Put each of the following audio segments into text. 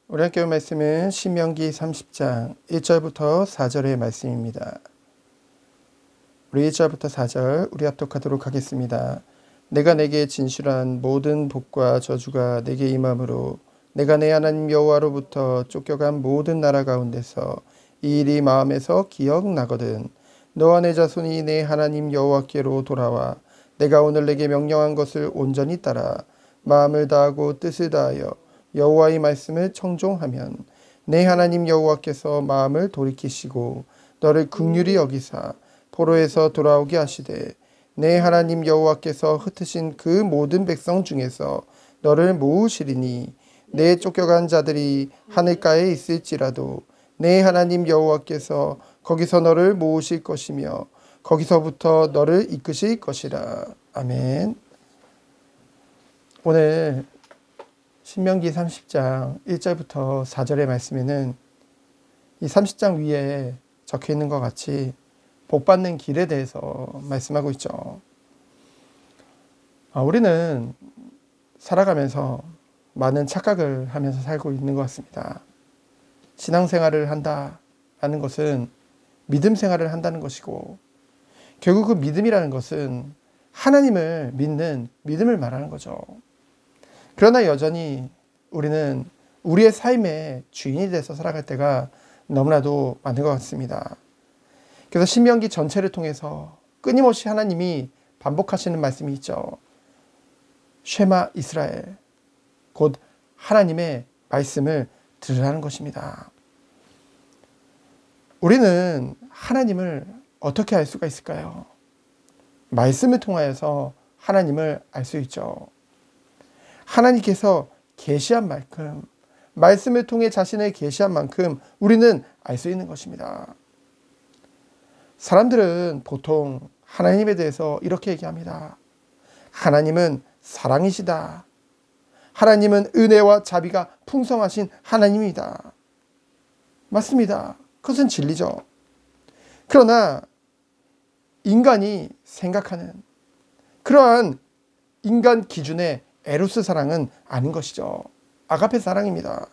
우리 함께 볼 말씀은 신명기 30장 1절부터 4절의 말씀입니다. 우리 1절부터 4절 우리 합독하도록 하겠습니다. 내가 내게 진술한 모든 복과 저주가 내게 임함으로 내가 내 하나님 여호와로부터 쫓겨간 모든 나라 가운데서 이 일이 마음에서 기억나거든 너와 내 자손이 내 하나님 여호와께로 돌아와 내가 오늘 내게 명령한 것을 온전히 따라 마음을 다하고 뜻을 다하여 여호와의 말씀을 청종하면 내 하나님 여호와께서 마음을 돌이키시고 너를 긍휼히 여기사 포로에서 돌아오게 하시되 내 하나님 여호와께서 흩으신 그 모든 백성 중에서 너를 모으시리니 내 쫓겨간 자들이 하늘가에 있을지라도 내 하나님 여호와께서 거기서 너를 모으실 것이며 거기서부터 너를 이끄실 것이라. 아멘. 오늘 신명기 30장 1절부터 4절의 말씀에는 이 30장 위에 적혀 있는 것 같이 복받는 길에 대해서 말씀하고 있죠. 우리는 살아가면서 많은 착각을 하면서 살고 있는 것 같습니다. 신앙생활을 한다라는 것은 믿음 생활을 한다는 것이고 결국 그 믿음이라는 것은 하나님을 믿는 믿음을 말하는 거죠. 그러나 여전히 우리는 우리의 삶의 주인이 돼서 살아갈 때가 너무나도 많은 것 같습니다. 그래서 신명기 전체를 통해서 끊임없이 하나님이 반복하시는 말씀이 있죠. 쉐마 이스라엘, 곧 하나님의 말씀을 들으라는 것입니다. 우리는 하나님을 어떻게 알 수가 있을까요? 말씀을 통하여서 하나님을 알 수 있죠. 하나님께서 계시한 만큼, 말씀을 통해 자신을 계시한 만큼 우리는 알 수 있는 것입니다. 사람들은 보통 하나님에 대해서 이렇게 얘기합니다. 하나님은 사랑이시다. 하나님은 은혜와 자비가 풍성하신 하나님이다. 맞습니다. 그것은 진리죠. 그러나 인간이 생각하는 그러한 인간 기준의 에로스 사랑은 아닌 것이죠. 아가페 사랑입니다.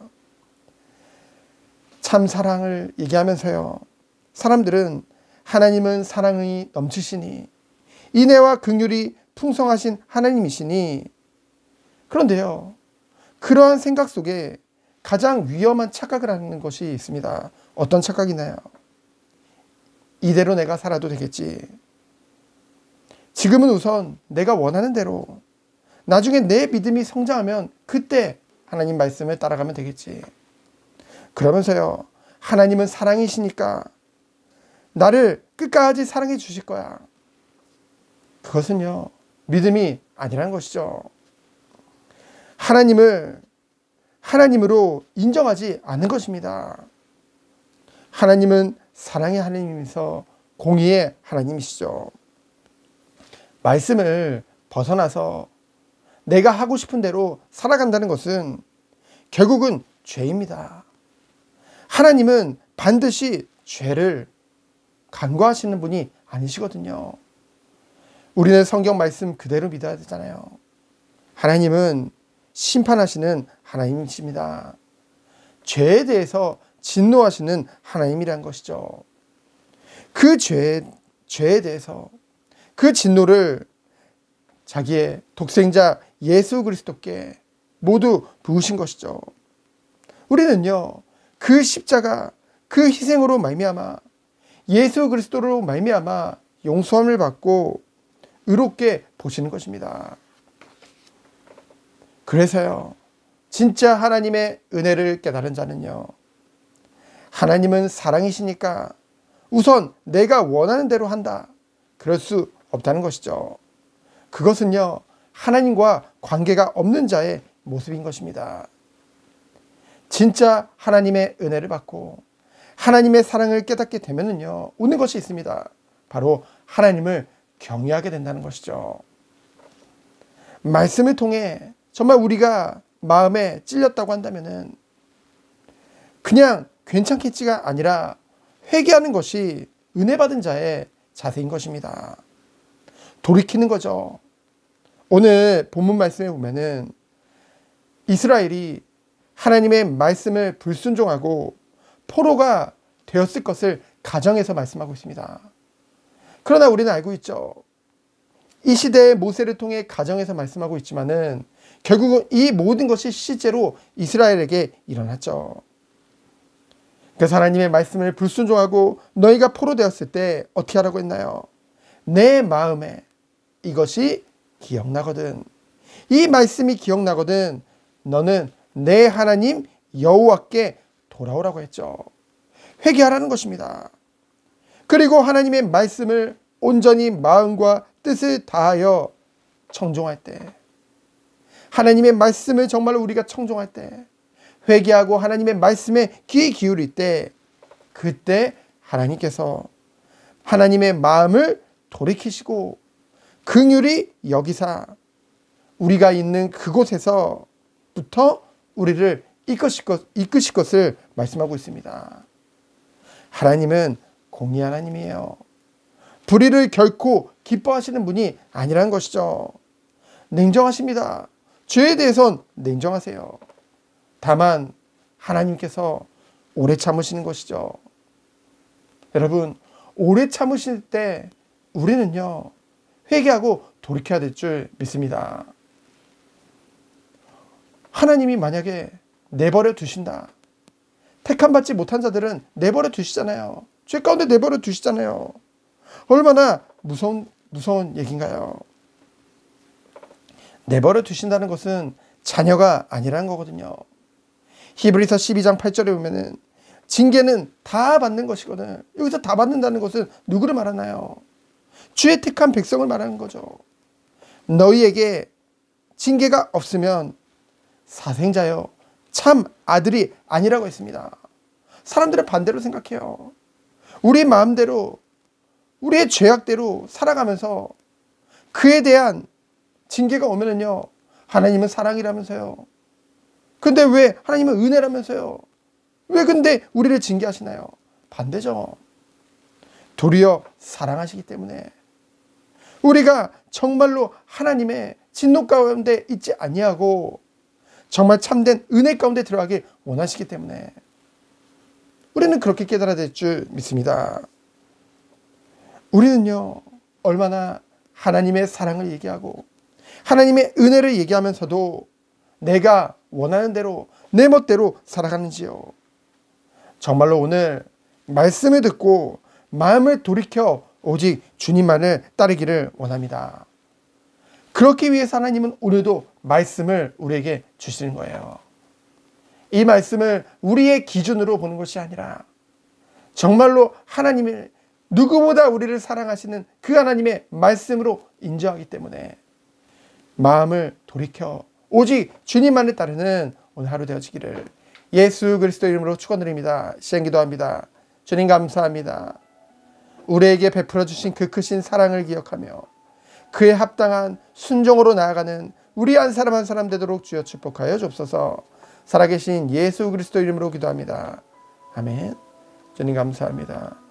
참 사랑을 얘기하면서요. 사람들은 하나님은 사랑이 넘치시니 인애와 긍휼이 풍성하신 하나님이시니 그런데요. 그러한 생각 속에 가장 위험한 착각을 하는 것이 있습니다. 어떤 착각이나요? 이대로 내가 살아도 되겠지. 지금은 우선 내가 원하는 대로 나중에 내 믿음이 성장하면 그때 하나님 말씀을 따라가면 되겠지. 그러면서요. 하나님은 사랑이시니까 나를 끝까지 사랑해 주실 거야. 그것은요. 믿음이 아니라는 것이죠. 하나님을 하나님으로 인정하지 않는 것입니다. 하나님은 사랑의 하나님이면서 공의의 하나님이시죠. 말씀을 벗어나서 내가 하고 싶은 대로 살아간다는 것은 결국은 죄입니다. 하나님은 반드시 죄를 간과하시는 분이 아니시거든요. 우리는 성경 말씀 그대로 믿어야 되잖아요. 하나님은 심판하시는 하나님이십니다. 죄에 대해서 진노하시는 하나님이란 것이죠. 그 죄에 대해서 그 진노를 자기의 독생자 예수 그리스도께 모두 부으신 것이죠. 우리는요. 그 십자가 그 희생으로 말미암아 예수 그리스도로 말미암아 용서함을 받고 의롭게 보시는 것입니다. 그래서요. 진짜 하나님의 은혜를 깨달은 자는요. 하나님은 사랑이시니까 우선 내가 원하는 대로 한다. 그럴 수 없다는 것이죠. 그것은요. 하나님과 관계가 없는 자의 모습인 것입니다. 진짜 하나님의 은혜를 받고 하나님의 사랑을 깨닫게 되면은요. 오는 것이 있습니다. 바로 하나님을 경외하게 된다는 것이죠. 말씀을 통해 정말 우리가 마음에 찔렸다고 한다면은 그냥 괜찮겠지가 아니라 회개하는 것이 은혜 받은 자의 자세인 것입니다. 돌이키는 거죠. 오늘 본문 말씀에 보면은 이스라엘이 하나님의 말씀을 불순종하고 포로가 되었을 것을 가정에서 말씀하고 있습니다. 그러나 우리는 알고 있죠. 이 시대의 모세를 통해 가정에서 말씀하고 있지만은 결국은 이 모든 것이 실제로 이스라엘에게 일어났죠. 그래서 하나님의 말씀을 불순종하고 너희가 포로 되었을 때 어떻게 하라고 했나요? 내 마음에 이것이 기억나거든. 이 말씀이 기억나거든. 너는 내 하나님 여호와께 돌아오라고 했죠. 회개하라는 것입니다. 그리고 하나님의 말씀을 온전히 마음과 뜻을 다하여 청종할 때, 하나님의 말씀을 정말로 우리가 청종할 때, 회개하고 하나님의 말씀에 귀 기울일 때, 그때 하나님께서 하나님의 마음을 돌이키시고 긍휼히 여기사 우리가 있는 그곳에서부터 우리를 이끄실 것을 말씀하고 있습니다. 하나님은 공의 하나님이에요. 불의를 결코 기뻐하시는 분이 아니라는 것이죠. 냉정하십니다. 죄에 대해선 냉정하세요. 다만 하나님께서 오래 참으시는 것이죠. 여러분, 오래 참으실 때 우리는요, 회개하고 돌이켜야 될 줄 믿습니다. 하나님이 만약에 내버려 두신다. 택함받지 못한 자들은 내버려 두시잖아요. 죄 가운데 내버려 두시잖아요. 얼마나 무서운 얘기인가요? 내버려 두신다는 것은 자녀가 아니라는 거거든요. 히브리서 12장 8절에 보면은 징계는 다 받는 것이거든. 여기서 다 받는다는 것은 누구를 말하나요? 주의 택한 백성을 말하는 거죠. 너희에게 징계가 없으면 사생자여 참 아들이 아니라고 했습니다. 사람들은 반대로 생각해요. 우리 마음대로 우리의 죄악대로 살아가면서 그에 대한 징계가 오면은요, 하나님은 사랑이라면서요. 근데 왜 하나님은 은혜라면서요? 왜 근데 우리를 징계하시나요? 반대죠. 도리어 사랑하시기 때문에 우리가 정말로 하나님의 진노 가운데 있지 아니하고 정말 참된 은혜 가운데 들어가길 원하시기 때문에 우리는 그렇게 깨달아야 될 줄 믿습니다. 우리는요, 얼마나 하나님의 사랑을 얘기하고 하나님의 은혜를 얘기하면서도 내가 원하는 대로 내 멋대로 살아가는지요. 정말로 오늘 말씀을 듣고 마음을 돌이켜 오직 주님만을 따르기를 원합니다. 그렇기 위해서 하나님은 오늘도 말씀을 우리에게 주시는 거예요. 이 말씀을 우리의 기준으로 보는 것이 아니라 정말로 하나님을 누구보다 우리를 사랑하시는 그 하나님의 말씀으로 인정하기 때문에 마음을 돌이켜 오직 주님만을 따르는 오늘 하루 되어지기를 예수 그리스도 이름으로 축원드립니다. 시행기도합니다. 주님 감사합니다. 우리에게 베풀어 주신 그 크신 사랑을 기억하며 그에 합당한 순종으로 나아가는 우리 한 사람 한 사람 되도록 주여 축복하여 주옵소서. 살아계신 예수 그리스도 이름으로 기도합니다. 아멘. 주님 감사합니다.